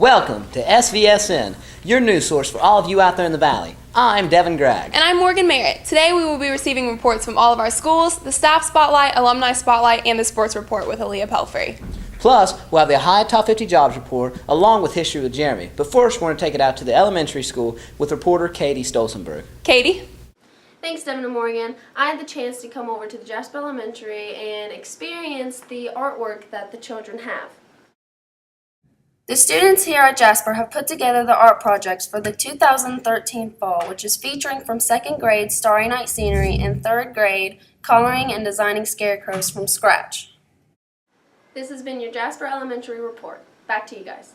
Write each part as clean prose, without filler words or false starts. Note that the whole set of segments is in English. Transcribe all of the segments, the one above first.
Welcome to SVSN, your news source for all of you out there in the Valley. I'm Devin Gregg. And I'm Morgan Merritt. Today we will be receiving reports from all of our schools, the Staff Spotlight, Alumni Spotlight, and the Sports Report with Aaliyah Pelfrey. Plus, we'll have the Ohio Top 50 Jobs Report, along with History with Jeremy. But first, we're going to take it out to the elementary school with reporter Katie Stolzenberg. Katie? Thanks, Devin and Morgan. I had the chance to come over to the Jasper Elementary and experience the artwork that the children have. The students here at Jasper have put together the art projects for the 2013 fall, which is featuring from 2nd grade Starry Night Scenery and 3rd grade coloring and designing scarecrows from scratch. This has been your Jasper Elementary report. Back to you guys.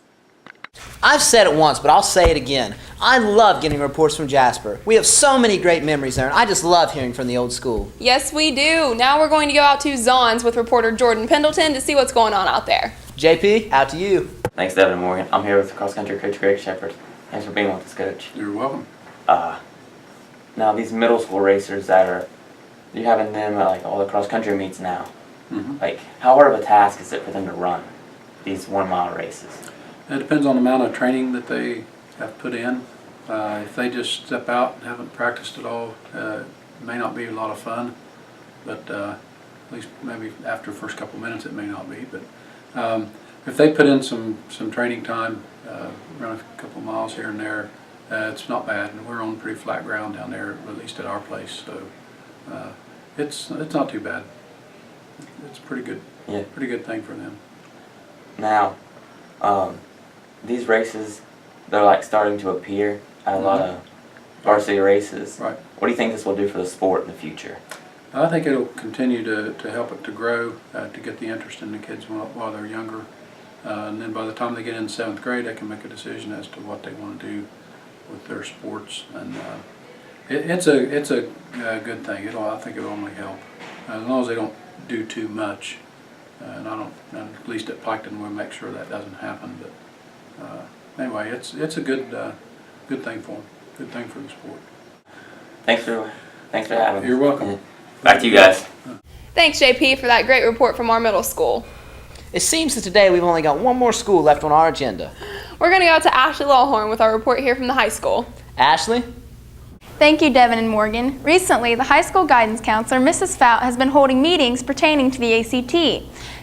I've said it once, but I'll say it again. I love getting reports from Jasper. We have so many great memories there, and I just love hearing from the old school. Yes, we do. Now we're going to go out to Zons with reporter Jordan Pendleton to see what's going on out there. JP, out to you. Thanks, Devin and Morgan. I'm here with cross-country coach Greg Shepard. Thanks for being with us, Coach. You're welcome. Now these middle school racers you're having them at like all the cross-country meets now. Mm-hmm. Like, how hard of a task is it for them to run these 1 mile races? It depends on the amount of training that they have put in. If they just step out and haven't practiced at all, it may not be a lot of fun. But at least maybe after the first couple of minutes it may not be. But if they put in some training time, run a couple miles here and there, it's not bad. And we're on pretty flat ground down there, at least at our place. So it's not too bad. It's pretty good. Yeah. Pretty good thing for them. Now, these races, they're like starting to appear at a lot of varsity races. Right. What do you think this will do for the sport in the future? I think it'll continue to help it to grow, to get the interest in the kids while they're younger. And then by the time they get in 7th grade, they can make a decision as to what they want to do with their sports. And it's a good thing. I think it'll only help, as long as they don't do too much. And at least at Piketon, we'll make sure that doesn't happen. But anyway, it's a good thing for them. Good thing for the sport. Thanks for having us. You're welcome. Yeah. Back to you guys. Thanks, JP, for that great report from our middle school. It seems that today we've only got one more school left on our agenda. We're going to go out to Ashley Lawhorn with our report here from the high school. Ashley? Thank you, Devin and Morgan. Recently, the high school guidance counselor, Mrs. Fout, has been holding meetings pertaining to the ACT.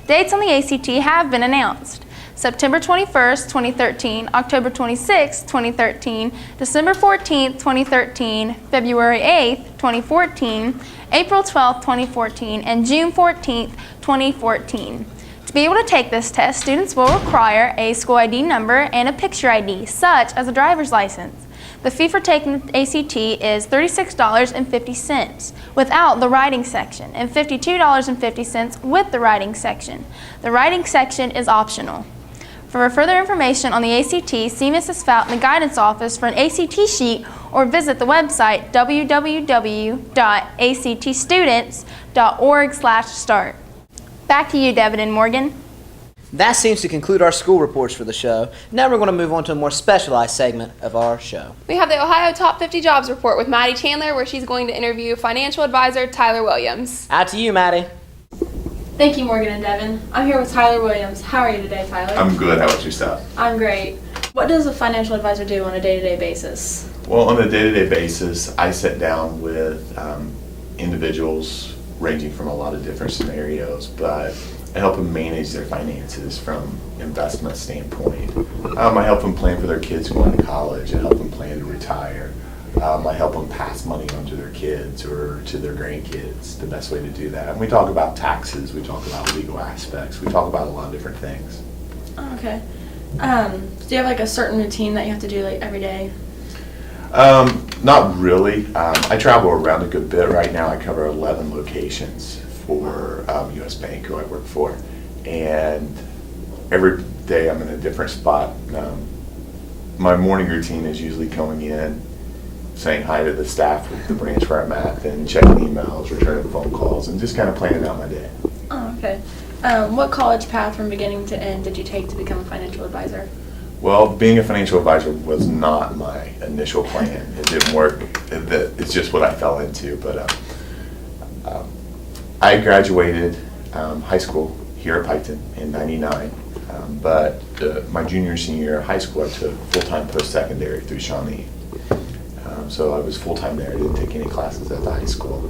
Dates on the ACT have been announced. September 21st, 2013, October 26th, 2013, December 14th, 2013, February 8th, 2014, April 12th, 2014, and June 14th, 2014. To be able to take this test, students will require a school ID number and a picture ID, such as a driver's license. The fee for taking the ACT is $36.50 without the writing section and $52.50 with the writing section. The writing section is optional. For further information on the ACT, see Mrs. Fout in the guidance office for an ACT sheet or visit the website www.actstudents.org/start. Back to you, Devin and Morgan. That seems to conclude our school reports for the show. Now we're going to move on to a more specialized segment of our show. We have the Ohio Top 50 Jobs Report with Maddie Chandler, where she's going to interview financial advisor Tyler Williams. Out to you, Maddie. Thank you, Morgan and Devin. I'm here with Tyler Williams. How are you today, Tyler? I'm good. How about yourself? I'm great. What does a financial advisor do on a day-to-day basis? Well, on a day-to-day basis, I sit down with individuals ranging from a lot of different scenarios, but I help them manage their finances from investment standpoint. I help them plan for their kids going to college. I help them plan to retire. I help them pass money on to their kids or to their grandkids, the best way to do that. And we talk about taxes, we talk about legal aspects, we talk about a lot of different things. Okay. Do you have like a certain routine that you have to do like every day? Not really. I travel around a good bit. Right now I cover 11 locations for U.S. Bank, who I work for. And every day I'm in a different spot. My morning routine is usually coming in, saying hi to the staff at the branch where I'm at, then checking emails, returning phone calls, and just kind of planning out my day. Oh, okay. What college path from beginning to end did you take to become a financial advisor? Well, being a financial advisor was not my initial plan. It didn't work. It's just what I fell into. But I graduated high school here at Piketon in '99. But my junior and senior year of high school, I took full-time post-secondary through Shawnee. So I was full-time there. I didn't take any classes at the high school.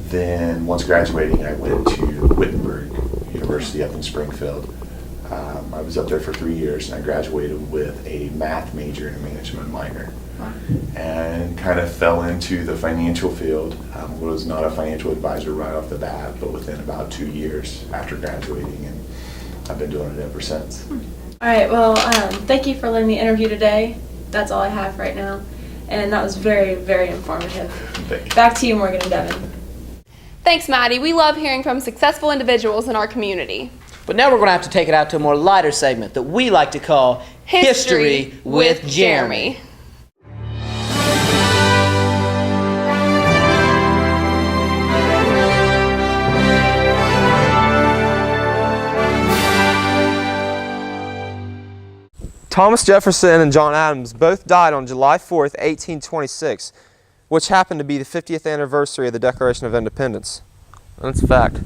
Then once graduating, I went to Wittenberg University up in Springfield. I was up there for 3 years, and I graduated with a math major and a management minor. And kind of fell into the financial field. Was not a financial advisor right off the bat, but within about 2 years after graduating, and I've been doing it ever since. All right, well, thank you for letting me interview today. That's all I have right now. And that was very, very informative. Thank you. Back to you, Morgan and Devin. Thanks, Maddie. We love hearing from successful individuals in our community. But now we're going to have to take it out to a more lighter segment that we like to call History with Jeremy. Thomas Jefferson and John Adams both died on July 4th, 1826, which happened to be the 50th anniversary of the Declaration of Independence. That's a fact.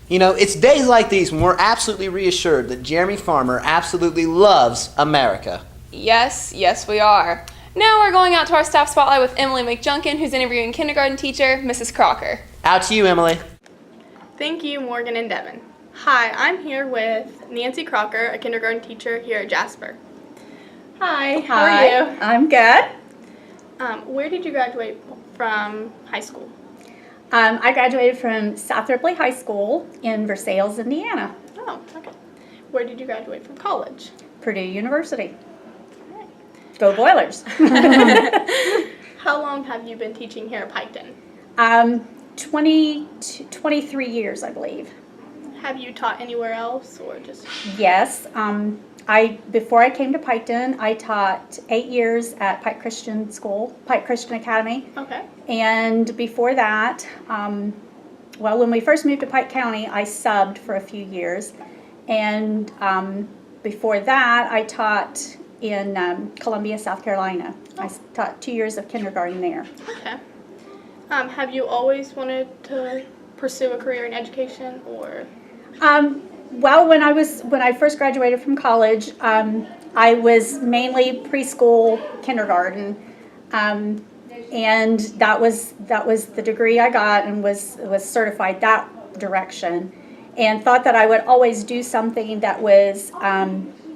You know, it's days like these when we're absolutely reassured that Jeremy Farmer absolutely loves America. Yes, yes we are. Now we're going out to our staff spotlight with Emily McJunkin, who's interviewing kindergarten teacher, Mrs. Crocker. Out to you, Emily. Thank you, Morgan and Devin. Hi, I'm here with Nancy Crocker, a kindergarten teacher here at Jasper. Hi, how are you? I'm good. Where did you graduate from high school? I graduated from South Ripley High School in Versailles, Indiana. Oh, okay. Where did you graduate from college? Purdue University. Go Boilers. How long have you been teaching here at Piketon? 23 years, I believe. Have you taught anywhere else or just? Yes. Before I came to Piketon, I taught 8 years at Pike Christian School, Pike Christian Academy. Okay. And before that, when we first moved to Pike County, I subbed for a few years. And before that, I taught in Columbia, South Carolina. I taught 2 years of kindergarten there. Okay. Have you always wanted to pursue a career in education, or? Well, when I first graduated from college, I was mainly preschool, kindergarten, and that was the degree I got, and was certified that direction, and thought that I would always do something that was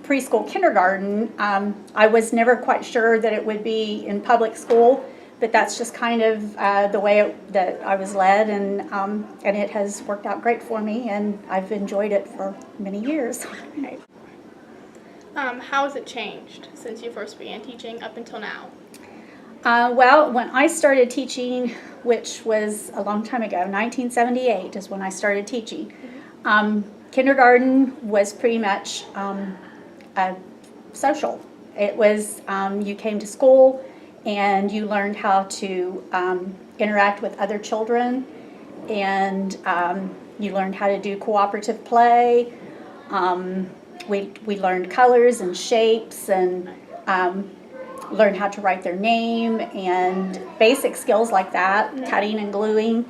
preschool, kindergarten. I was never quite sure that it would be in public school, but that's just kind of the way that I was led, and it has worked out great for me, and I've enjoyed it for many years. Right. How has it changed since you first began teaching up until now? Well, when I started teaching, which was a long time ago, 1978 is when I started teaching. Kindergarten was pretty much social. It was, you came to school and you learned how to interact with other children, and you learned how to do cooperative play. We learned colors and shapes, and learned how to write their name and basic skills like that, cutting and gluing.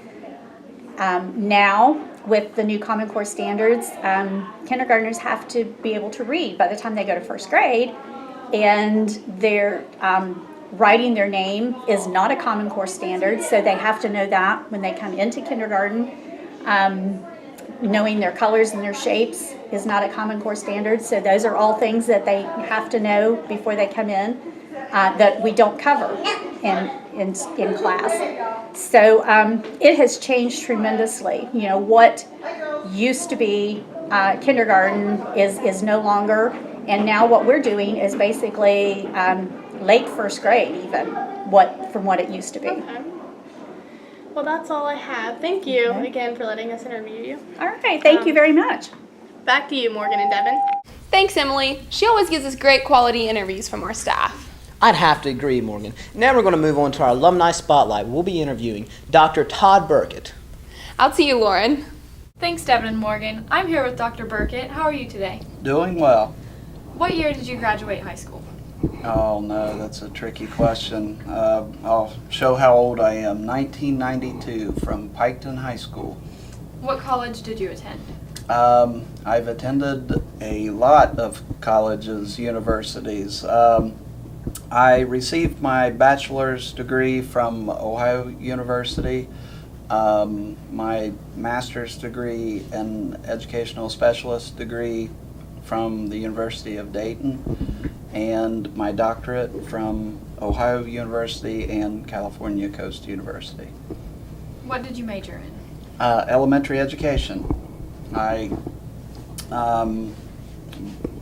Now, with the new Common Core standards, kindergartners have to be able to read by the time they go to first grade, and they're writing their name is not a Common Core standard, so they have to know that when they come into kindergarten. Knowing their colors and their shapes is not a Common Core standard, so those are all things that they have to know before they come in, that we don't cover in class. So it has changed tremendously. You know, what used to be kindergarten is no longer, and now what we're doing is basically late first grade, even from what it used to be. Okay. Well, that's all I have. Thank you again for letting us interview you. All right, thank you very much. Back to you, Morgan and Devin. Thanks, Emily. She always gives us great quality interviews from our staff. I'd have to agree, Morgan. Now we're going to move on to our alumni spotlight. We'll be interviewing Dr. Todd Burkett. Out to you, Lauren. Thanks, Devin and Morgan. I'm here with Dr. Burkett. How are you today? Doing well. What year did you graduate high school? Oh no, that's a tricky question. I'll show how old I am. 1992 from Piketon High School. What college did you attend? I've attended a lot of colleges, universities. I received my bachelor's degree from Ohio University, my master's degree and educational specialist degree from the University of Dayton, and my doctorate from Ohio University and California Coast University. What did you major in? Elementary education.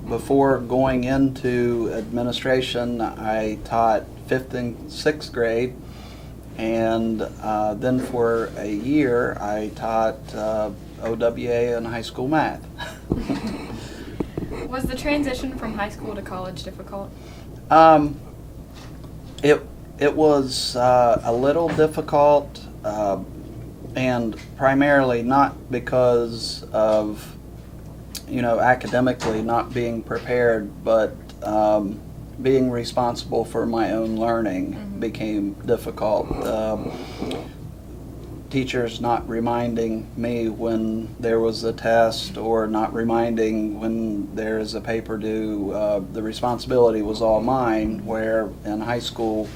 Before going into administration, I taught 5th and 6th grade, and then for a year I taught OWA and high school math. Was the transition from high school to college difficult? It was a little difficult, and primarily not because of academically not being prepared, but being responsible for my own learning became difficult. Teachers not reminding me when there was a test or not reminding when there is a paper due, the responsibility was all mine, where in high school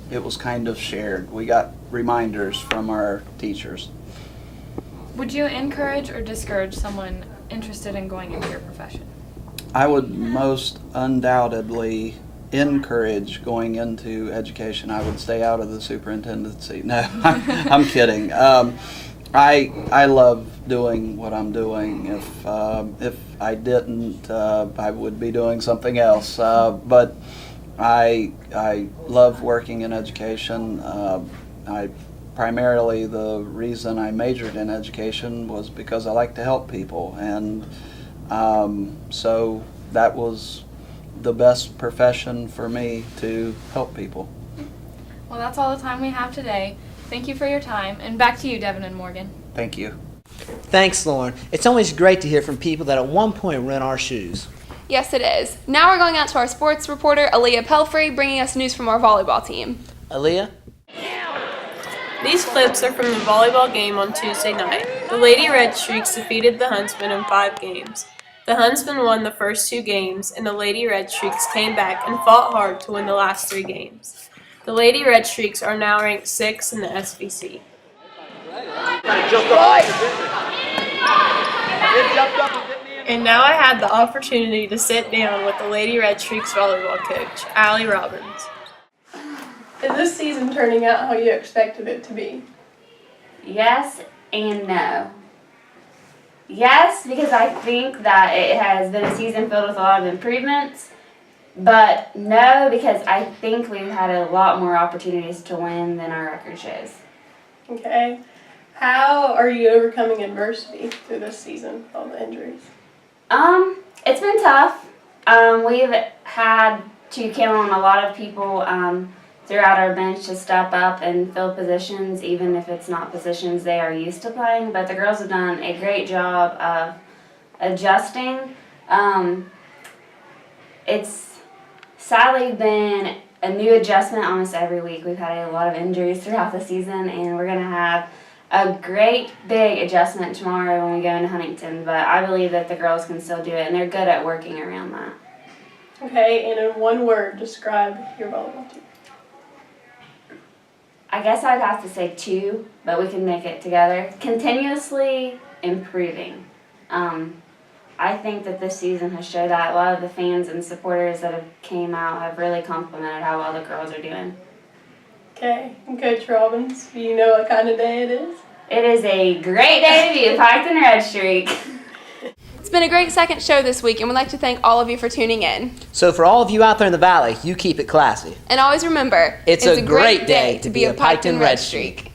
it was kind of shared. We got reminders from our teachers. Would you encourage or discourage someone interested in going into your profession? I would most undoubtedly encourage going into education. I would stay out of the superintendency. No, I'm kidding. I love doing what I'm doing. If I didn't, I would be doing something else. But I love working in education. Primarily the reason I majored in education was because I like to help people, and so that was the best profession for me to help people. Well, that's all the time we have today. Thank you for your time, and back to you, Devin and Morgan. Thank you. Thanks, Lauren. It's always great to hear from people that at one point were in our shoes. Yes, it is. Now we're going out to our sports reporter, Aaliyah Pelfrey, bringing us news from our volleyball team. Aaliyah? These clips are from the volleyball game on Tuesday night. The Lady Red Streaks defeated the Huntsmen in 5 games. The Huntsmen won the first 2 games, and the Lady Red Streaks came back and fought hard to win the last 3 games. The Lady Red Streaks are now ranked 6th in the SVC. And now I had the opportunity to sit down with the Lady Red Streaks volleyball coach, Allie Robbins. Is this season turning out how you expected it to be? Yes and no. Yes, because I think that it has been a season filled with a lot of improvements. But no, because I think we've had a lot more opportunities to win than our record shows. Okay. How are you overcoming adversity through this season with all the injuries? It's been tough. We've had to count on a lot of people throughout our bench to step up and fill positions, even if it's not positions they are used to playing. But the girls have done a great job of adjusting. It's sadly been a new adjustment almost every week. We've had a lot of injuries throughout the season, and we're going to have a great big adjustment tomorrow when we go into Huntington. But I believe that the girls can still do it, and they're good at working around that. Okay, and in one word, describe your volleyball team. I guess I'd have to say 2, but we can make it together. Continuously improving. I think that this season has showed that. A lot of the fans and supporters that have came out have really complimented how well the girls are doing. Okay, and Coach Robbins, do you know what kind of day it is? It is a great day to be a Piketon Red Streak. It's been a great second show this week, and we'd like to thank all of you for tuning in. So for all of you out there in the valley, you keep it classy. And always remember, It's a great day to be a Piketon Red Streak.